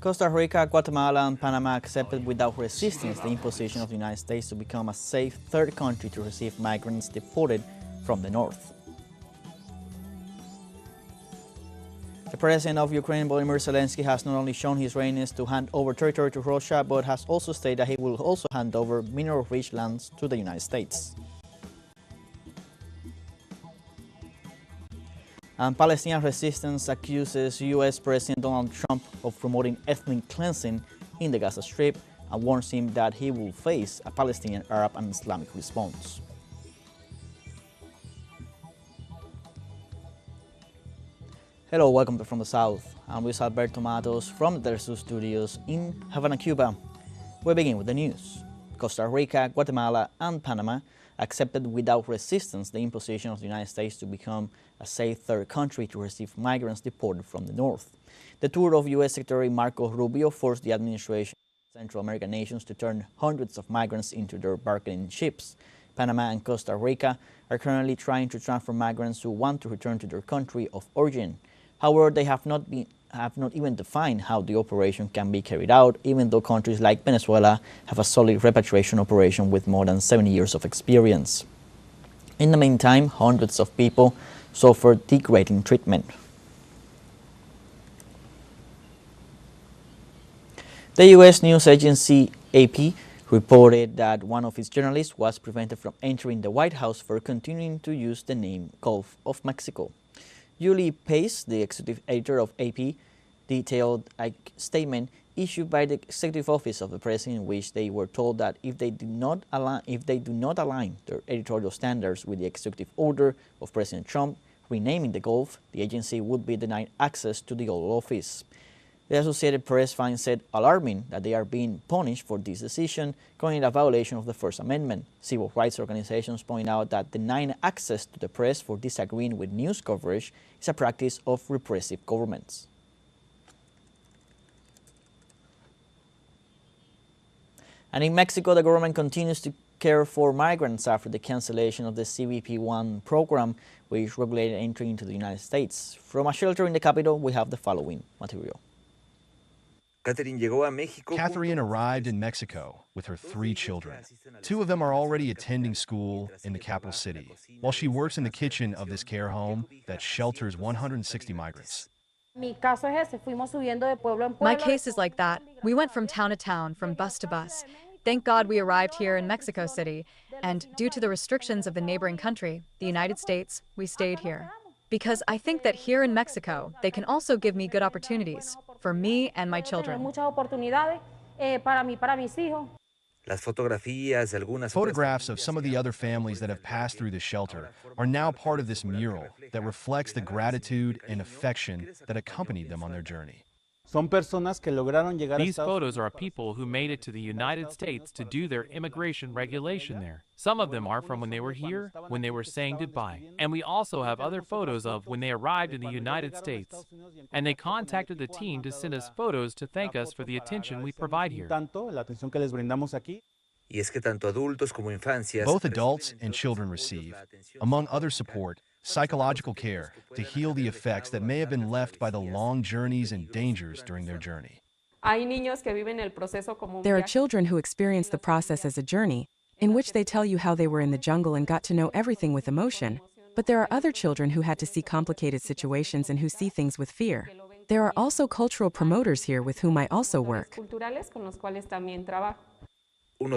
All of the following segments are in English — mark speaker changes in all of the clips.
Speaker 1: Costa Rica, Guatemala, and Panama accepted without resistance the imposition of the United States to become a safe third country to receive migrants deported from the north. The president of Ukraine, Volodymyr Zelensky, has not only shown his readiness to hand over territory to Russia, but has also stated that he will also hand over mineral-rich lands to the United States. And Palestinian resistance accuses U.S. President Donald Trump of promoting ethnic cleansing in the Gaza Strip and warns him that he will face a Palestinian, Arab, and Islamic response. Hello, welcome to From the South. I'm Luis Alberto Matos from the teleSUR studios in Havana, Cuba. We begin with the news. Costa Rica, Guatemala, and Panama accepted without resistance the imposition of the United States to become a safe third country to receive migrants deported from the north. The tour of U.S. Secretary Marco Rubio forced the administration of Central American nations to turn hundreds of migrants into their bargaining chips. Panama and Costa Rica are currently trying to transfer migrants who want to return to their country of origin. However, they have not even defined how the operation can be carried out, even though countries like Venezuela have a solid repatriation operation with more than 70 years of experience. In the meantime, hundreds of people suffer degrading treatment. The U.S. news agency AP reported that one of its journalists was prevented from entering the White House for continuing to use the name Gulf of Mexico. Julie Pace, the executive editor of AP, detailed a statement issued by the executive office of the president in which they were told that if they do not align their editorial standards with the executive order of President Trump renaming the Gulf, the agency would be denied access to the Oval Office. The Associated Press finds it alarming that they are being punished for this decision, calling it a violation of the First Amendment. Civil rights organizations point out that denying access to the press for disagreeing with news coverage is a practice of repressive governments. And in Mexico, the government continues to care for migrants after the cancellation of the CBP-1 program, which regulated entry into the United States. From a shelter in the capital, we have the following material.
Speaker 2: Catherine arrived in Mexico with her 3 children. 2 of them are already attending school in the capital city, while she works in the kitchen of this care home that shelters 160 migrants.
Speaker 3: My case is like that. We went from town to town, from bus to bus. Thank God we arrived here in Mexico City, and due to the restrictions of the neighboring country, the United States, we stayed here. Because I think that here in Mexico, they can also give me good opportunities for me and my children.
Speaker 2: Photographs of some of the other families that have passed through the shelter are now part of this mural that reflects the gratitude and affection that accompanied them on their journey.
Speaker 4: These photos are of people who made it to the United States to do their immigration regulation there. Some of them are from when they were here, when they were saying goodbye. And we also have other photos of when they arrived in the United States. And they contacted the team to send us photos to thank us for the attention we provide here.
Speaker 2: Both adults and children receive, among other support, psychological care to heal the effects that may have been left by the long journeys and dangers during their journey.
Speaker 5: There are children who experience the process as a journey, in which they tell you how they were in the jungle and got to know everything with emotion. But there are other children who had to see complicated situations and who see things with fear. There are also cultural promoters here with whom I also work.
Speaker 2: In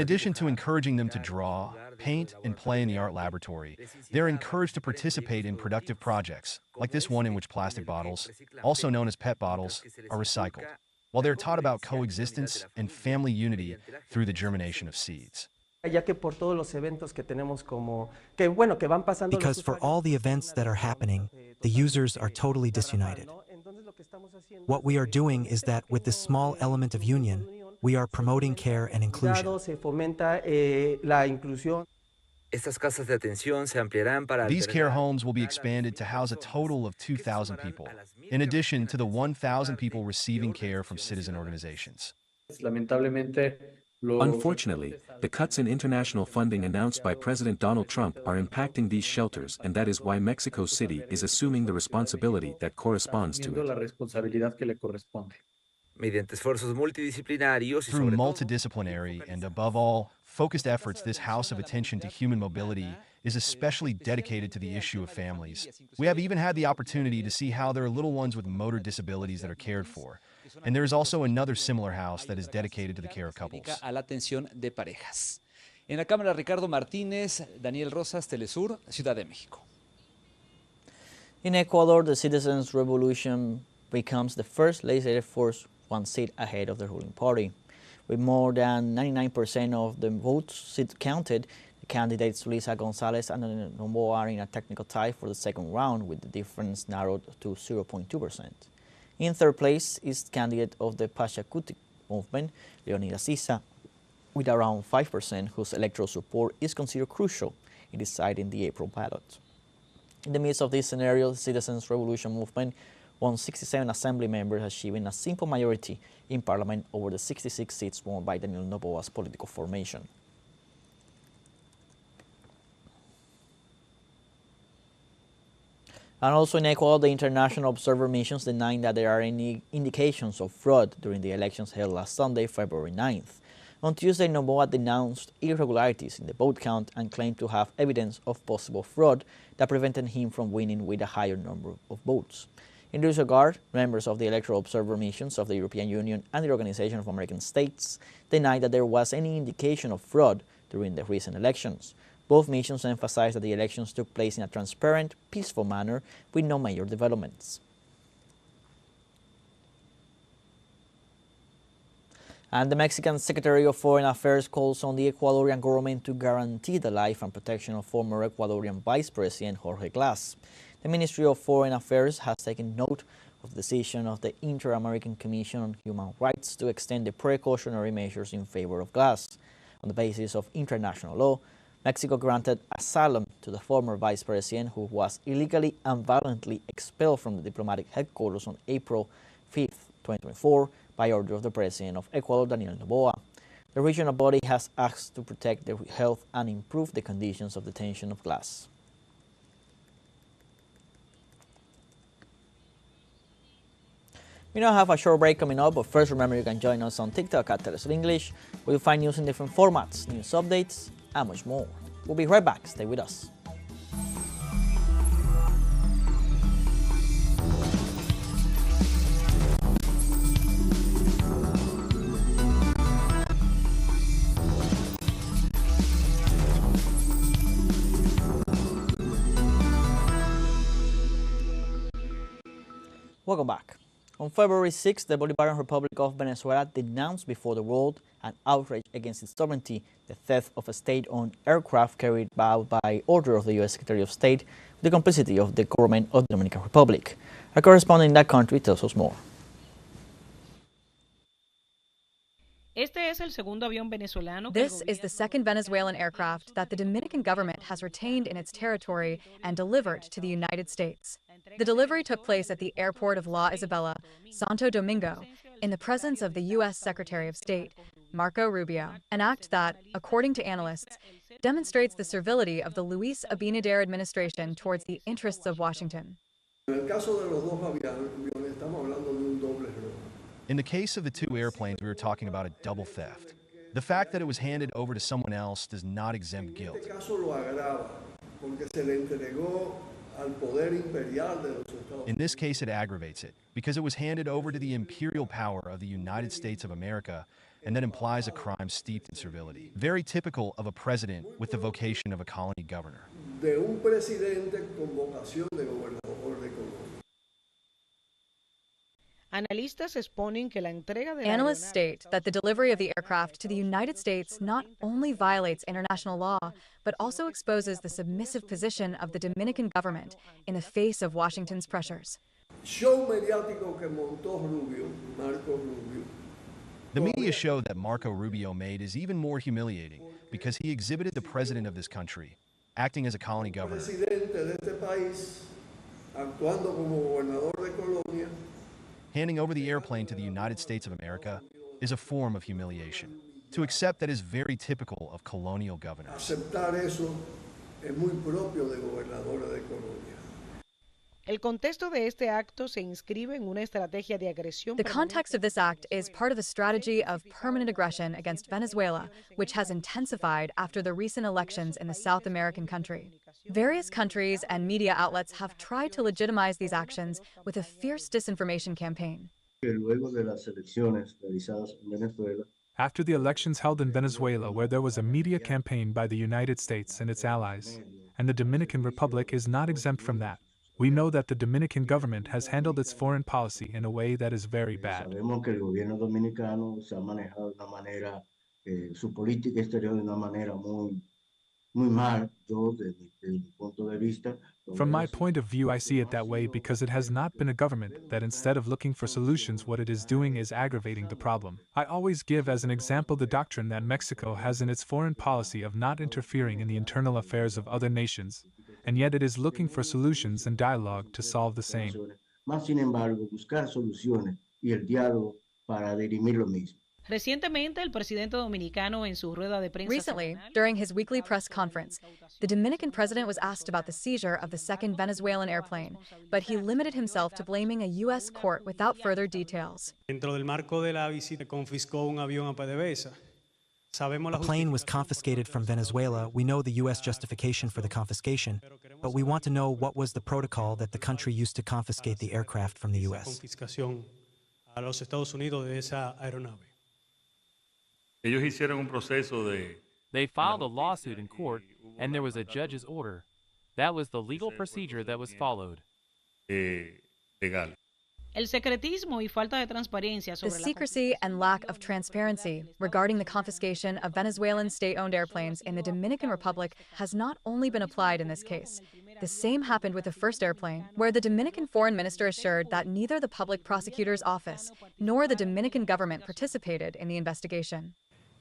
Speaker 2: addition to encouraging them to draw, paint, and play in the art laboratory, they're encouraged to participate in productive projects, like this one in which plastic bottles, also known as PET bottles, are recycled, while they're taught about coexistence and family unity through the germination of seeds.
Speaker 6: Because for all the events that are happening, the users are totally disunited. What we are doing is that with this small element of union, we are promoting care and inclusion.
Speaker 2: These care homes will be expanded to house a total of 2,000 people, in addition to the 1,000 people receiving care from citizen organizations.
Speaker 7: Unfortunately, the cuts in international funding announced by President Donald Trump are impacting these shelters, and that is why Mexico City is assuming the responsibility that corresponds to it.
Speaker 8: Mediante esfuerzos multidisciplinarios y
Speaker 2: Through
Speaker 8: sobre todo
Speaker 2: multidisciplinary and, above all, focused efforts, this House of Attention to Human Mobility is especially dedicated to the issue of families. We have even had the opportunity to see how there are little ones with motor disabilities that are cared for. And there is also another similar house that is dedicated to the care of couples.
Speaker 9: A la atención de parejas. En la Cámara, Ricardo Martínez, Daniel Rosas, Telesur, Ciudad de México.
Speaker 1: In Ecuador, the Citizens' Revolution becomes the first legislative force 1 seat ahead of the ruling party. With more than 99% of the votes counted, the candidates Luisa González and Daniel Noboa are in a technical tie for the second round, with the difference narrowed to 0.2%. In third place is candidate of the Pachacutic movement, Leonidas Issa, with around 5%, whose electoral support is considered crucial in deciding the April ballot. In the midst of this scenario, the Citizens' Revolution movement won 67 assembly members, achieving a simple majority in parliament over the 66 seats won by Daniel Noboa's political formation. And also in Ecuador, the international observer missions denying that there are any indications of fraud during the elections held last Sunday, February 9th. On Tuesday, Noboa denounced irregularities in the vote count and claimed to have evidence of possible fraud that prevented him from winning with a higher number of votes. In this regard, members of the electoral observer missions of the European Union and the Organization of American States denied that there was any indication of fraud during the recent elections. Both missions emphasized that the elections took place in a transparent, peaceful manner with no major developments. And the Mexican Secretary of Foreign Affairs calls on the Ecuadorian government to guarantee the life and protection of former Ecuadorian Vice President Jorge Glass. The Ministry of Foreign Affairs has taken note of the decision of the Inter-American Commission on Human Rights to extend the precautionary measures in favor of Glass. On the basis of international law, Mexico granted asylum to the former vice president, who was illegally and violently expelled from the diplomatic headquarters on April 5, 2024, by order of the president of Ecuador, Daniel Noboa. The regional body has asked to protect the health and improve the conditions of detention of Glass. We now have a short break coming up, but first remember you can join us on TikTok at teleSUR English, where you'll find news in different formats, news updates, and much more. We'll be right back. Stay with us. Welcome back. On February 6, the Bolivarian Republic of Venezuela denounced before the world an outrage against its sovereignty, the theft of a state-owned aircraft carried out by order of the U.S. Secretary of State with the complicity of the government of the Dominican Republic. Our correspondent in that country tells us more.
Speaker 3: This is the second Venezuelan aircraft that the Dominican government has retained in its territory and delivered to the United States. The delivery took place at the airport of La Isabela, Santo Domingo, in the presence of the U.S. Secretary of State, Marco Rubio, an act that, according to analysts, demonstrates the servility of the Luis Abinader administration towards the interests of Washington.
Speaker 2: In the case of the two airplanes, we were talking about a double theft. The fact that it was handed over to someone else does not exempt guilt. In this case, it aggravates it, because it was handed over to the imperial power of the United States of America, and that implies a crime steeped in servility. Very typical of a president with the vocation of a colony governor.
Speaker 3: Analysts state that the delivery of the aircraft to the United States not only violates international law, but also exposes the submissive position of the Dominican government in the face of Washington's pressures.
Speaker 2: The media show that Marco Rubio made is even more humiliating because he exhibited the president of this country, acting as a colony governor. Handing over the airplane to the United States of America is a form of humiliation. To accept that is very typical of colonial governors.
Speaker 10: Aceptar eso es muy propio de gobernadores de colonia.
Speaker 11: El contexto de este acto se inscribe en una estrategia de agresión.
Speaker 3: The context of this act is part of a strategy of permanent aggression against Venezuela, which has intensified after the recent elections in the South American country. Various countries and media outlets have tried to legitimize these actions with a fierce disinformation campaign.
Speaker 12: After the elections held in Venezuela, where there was a media campaign by the United States and its allies, and the Dominican Republic is not exempt from that, we know that the Dominican government has handled its foreign policy in a way that is very bad.
Speaker 13: Sabemos que el gobierno dominicano se ha manejado de una manera, su política exterior de una manera muy mal, yo desde mi punto de vista.
Speaker 12: From my point of view, I see it that way because it has not been a government that instead of looking for solutions, what it is doing is aggravating the problem. I always give as an example the doctrine that Mexico has in its foreign policy of not interfering in the internal affairs of other nations, and yet it is looking for solutions and dialogue to solve the same.
Speaker 13: Más sin embargo, buscar soluciones y el diálogo para dirimir lo mismo.
Speaker 11: Recientemente, el presidente dominicano en su rueda de prensa.
Speaker 3: Recently, during his weekly press conference, the Dominican president was asked about the seizure of the second Venezuelan airplane, but he limited himself to blaming a U.S. court without further details.
Speaker 14: Dentro del marco de la visita confiscó un avión a PDVSA.
Speaker 6: A plane was confiscated from Venezuela. We know the U.S. justification for the confiscation, but we want to know what was the protocol that the country used to confiscate the aircraft from the U.S.
Speaker 14: A los Estados Unidos de esa aeronave.
Speaker 4: They filed a lawsuit in court, and there was a judge's order. That was the legal procedure that was followed.
Speaker 11: El secretismo y falta de transparencia sobre
Speaker 3: the secrecy and lack of transparency regarding the confiscation of Venezuelan state-owned airplanes in the Dominican Republic has not only been applied in this case. The same happened with the first airplane, where the Dominican foreign minister assured that neither the public prosecutor's office nor the Dominican government participated in the investigation.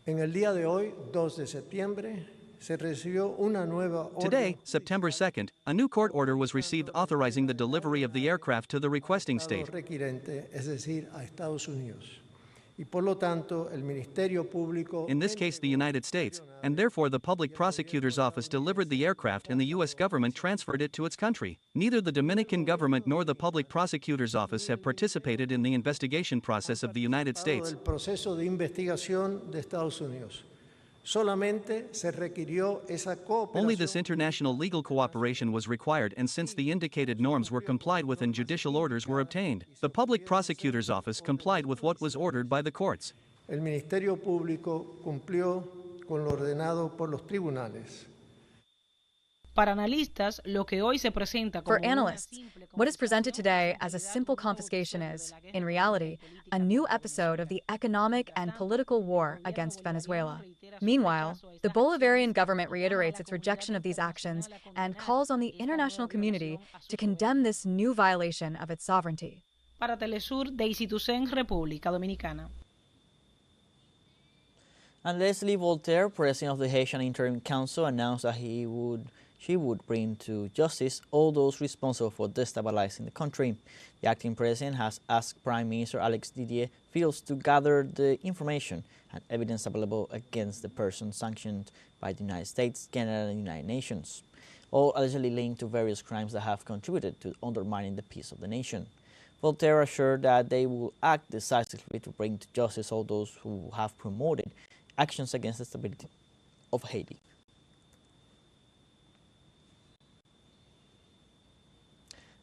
Speaker 10: En el día de hoy, 2 de septiembre, se recibió una nueva orden.
Speaker 15: Today, September 2nd, a new court order was received authorizing the delivery of the aircraft to the requesting state.
Speaker 10: Requirente, es decir, a Estados Unidos. Y por lo tanto, el Ministerio Público,
Speaker 15: in this case, the United States, and therefore the Public Prosecutor's Office delivered the aircraft and the U.S. government transferred it to its country. Neither the Dominican government nor the Public Prosecutor's Office have participated in the investigation process of the United States.
Speaker 10: El proceso de investigación de Estados Unidos. Solamente se requirió esa cooperación.
Speaker 15: Only this international legal cooperation was required, and since the indicated norms were complied with and judicial orders were obtained, the Public Prosecutor's Office complied with what was ordered by the courts.
Speaker 10: El Ministerio Público cumplió con lo ordenado por los tribunales.
Speaker 11: Para analistas, lo que hoy se presenta como
Speaker 3: For analysts, what is presented today as a simple confiscation is, in reality, a new episode of the economic and political war against Venezuela. Meanwhile, the Bolivarian government reiterates its rejection of these actions and calls on the international community to condemn this new violation of its sovereignty.
Speaker 11: Para TeleSUR, Daisy Toussaint, República Dominicana.
Speaker 1: And Leslie Voltaire, president of the Haitian Interim Council, announced that she would bring to justice all those responsible for destabilizing the country. The acting president has asked Prime Minister Alex Didier Fields to gather the information and evidence available against the person sanctioned by the United States, Canada, and the United Nations, all allegedly linked to various crimes that have contributed to undermining the peace of the nation. Voltaire assured that they will act decisively to bring to justice all those who have promoted actions against the stability of Haiti.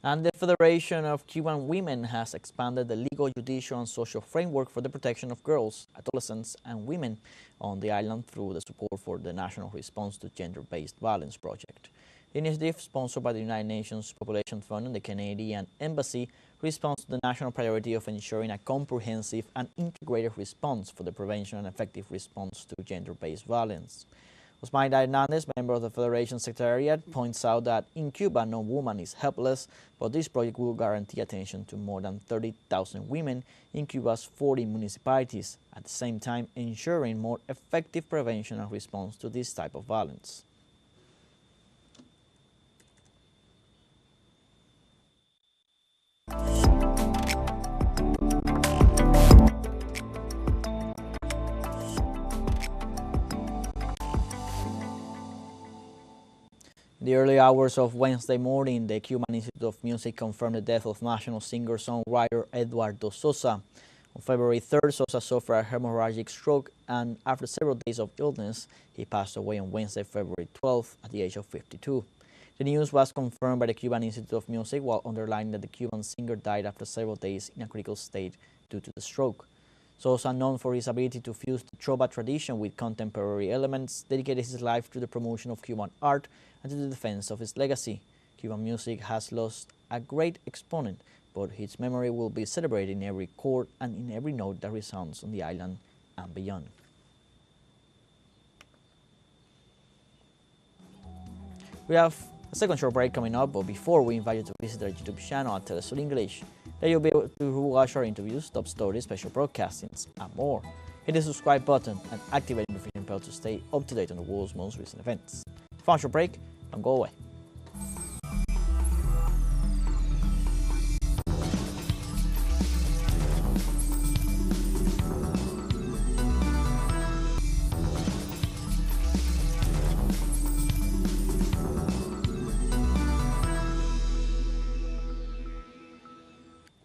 Speaker 1: And the Federation of Cuban Women has expanded the legal, judicial, and social framework for the protection of girls, adolescents, and women on the island through the support for the National Response to Gender-Based Violence project. The initiative, sponsored by the United Nations Population Fund and the Canadian Embassy, responds to the national priority of ensuring a comprehensive and integrated response for the prevention and effective response to gender-based violence. Osmaida Hernandez, member of the Federation Secretariat, points out that in Cuba, no woman is helpless, but this project will guarantee attention to more than 30,000 women in Cuba's 40 municipalities, at the same time ensuring more effective prevention and response to this type of violence. In the early hours of Wednesday morning, the Cuban Institute of Music confirmed the death of national singer-songwriter Eduardo Sosa. On February 3rd, Sosa suffered a hemorrhagic stroke, and after several days of illness, he passed away on Wednesday, February 12th, at the age of 52. The news was confirmed by the Cuban Institute of Music, while underlining that the Cuban singer died after several days in a critical state due to the stroke. Sosa, known for his ability to fuse the trova tradition with contemporary elements, dedicated his life to the promotion of Cuban art and to the defense of its legacy. Cuban music has lost a great exponent, but his memory will be celebrated in every chord and in every note that resounds on the island and beyond. We have a second short break coming up, but before we invite you to visit our YouTube channel at teleSUR English, there you'll be able to watch our interviews, top stories, special broadcastings, and more. Hit the subscribe button and activate the notification bell to stay up to date on the world's most recent events. Fun short break, don't go away.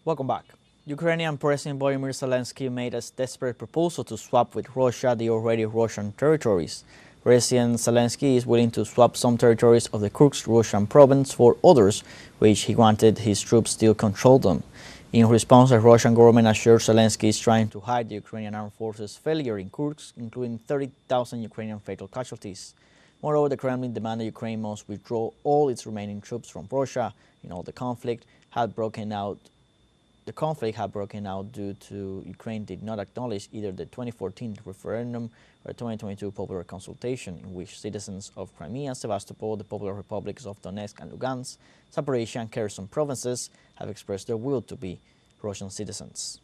Speaker 1: Welcome back. Ukrainian President Volodymyr Zelensky made a desperate proposal to swap with Russia the already Russian territories. President Zelensky is willing to swap some territories of the Kursk Russian province for others, which he wanted his troops still control them. In response, the Russian government assured Zelensky is trying to hide the Ukrainian armed forces' failure in Kursk, including 30,000 Ukrainian fatal casualties. Moreover, the Kremlin demanded Ukraine must withdraw all its remaining troops from Russia. The conflict had broken out due to Ukraine did not acknowledge either the 2014 referendum or the 2022 popular consultation, in which citizens of Crimea, Sevastopol, the Popular Republics of Donetsk and Lugansk, Zaporizhia and Kherson provinces have expressed their will to be Russian citizens.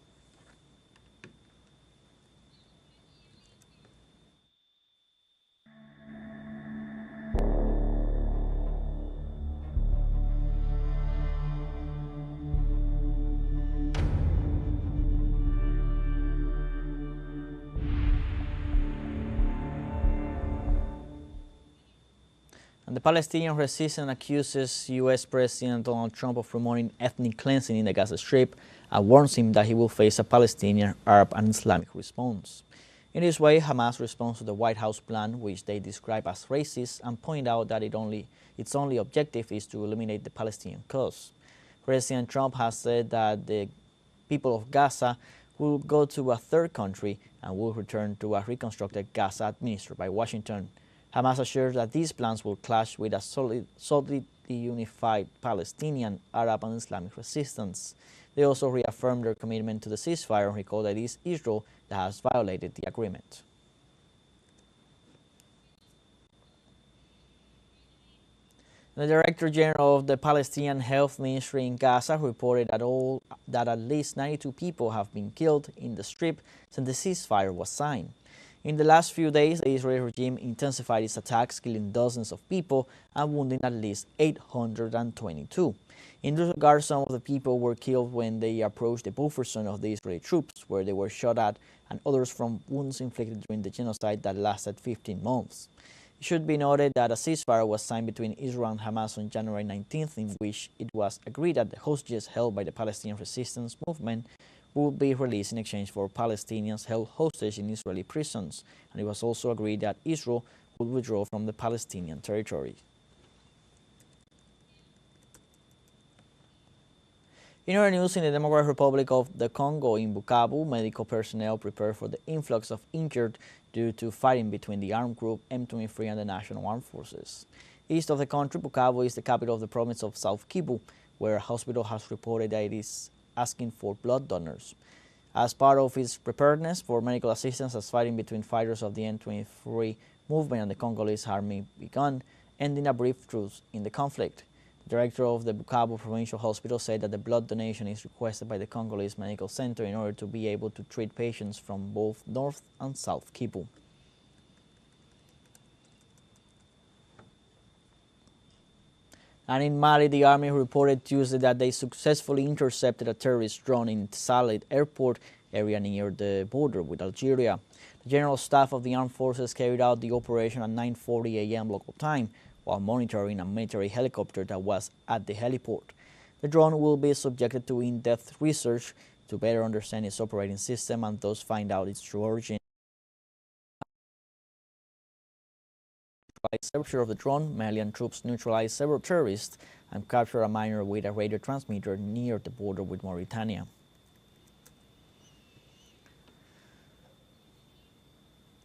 Speaker 1: And the Palestinian resistance accuses U.S. President Donald Trump of promoting ethnic cleansing in the Gaza Strip and warns him that he will face a Palestinian, Arab and Islamic response. In this way, Hamas responds to the White House plan, which they describe as racist, and point out that its only objective is to eliminate the Palestinian cause. President Trump has said that the people of Gaza will go to a third country and will return to a reconstructed Gaza administered by Washington. Hamas assures that these plans will clash with a solidly unified Palestinian, Arab and Islamic resistance. They also reaffirmed their commitment to the ceasefire and recalled that it is Israel that has violated the agreement. The Director General of the Palestinian Health Ministry in Gaza reported that at least 92 people have been killed in the Strip since the ceasefire was signed. In the last few days, the Israeli regime intensified its attacks, killing dozens of people and wounding at least 822. In this regard, some of the people were killed when they approached the buffer zone of the Israeli troops, where they were shot at, and others from wounds inflicted during the genocide that lasted 15 months. It should be noted that a ceasefire was signed between Israel and Hamas on January 19th, in which it was agreed that the hostages held by the Palestinian resistance movement would be released in exchange for Palestinians held hostage in Israeli prisons, and it was also agreed that Israel would withdraw from the Palestinian territory. In other news, in the Democratic Republic of the Congo in Bukavu, medical personnel prepare for the influx of injured due to fighting between the armed group M23 and the National Armed Forces. East of the country, Bukavu is the capital of the province of South Kivu, where a hospital has reported that it is asking for blood donors. As part of its preparedness for medical assistance as fighting between fighters of the M23 movement and the Congolese army began, ending a brief truce in the conflict. The director of the Bukavu Provincial Hospital said that the blood donation is requested by the Congolese Medical Center in order to be able to treat patients from both North and South Kivu. And in Mali, the army reported Tuesday that they successfully intercepted a terrorist drone in Salit Airport area near the border with Algeria. The General Staff of the Armed Forces carried out the operation at 9:40 a.m. local time, while monitoring a military helicopter that was at the heliport. The drone will be subjected to in-depth research to better understand its operating system and thus find out its true origin. By capture of the drone, Malian troops neutralized several terrorists and captured a miner with a radio transmitter near the border with Mauritania.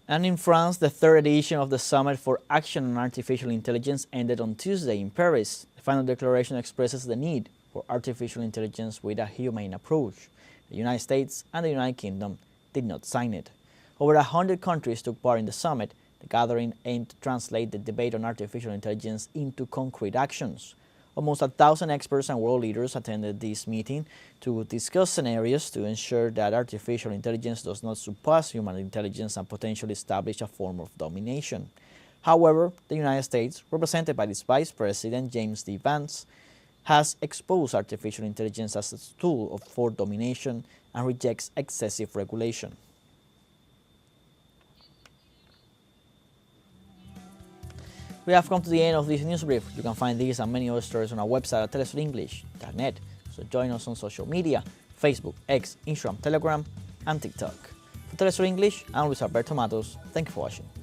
Speaker 1: And in France, the third edition of the Summit for Action on Artificial Intelligence ended on Tuesday in Paris. The final declaration expresses the need for artificial intelligence with a humane approach. The United States and the United Kingdom did not sign it. Over 100 countries took part in the summit. The gathering aimed to translate the debate on artificial intelligence into concrete actions. Almost 1,000 experts and world leaders attended this meeting to discuss scenarios to ensure that artificial intelligence does not surpass human intelligence and potentially establish a form of domination. However, the United States, represented by its Vice President James D. Vance, has exposed artificial intelligence as a tool for domination and rejects excessive regulation. We have come to the end of this news brief. You can find these and many other stories on our website at telesurenglish.net. So join us on social media, Facebook, X, Instagram, Telegram, and TikTok. For Telesur English, I'm Luis Alberto Matos. Thank you for watching.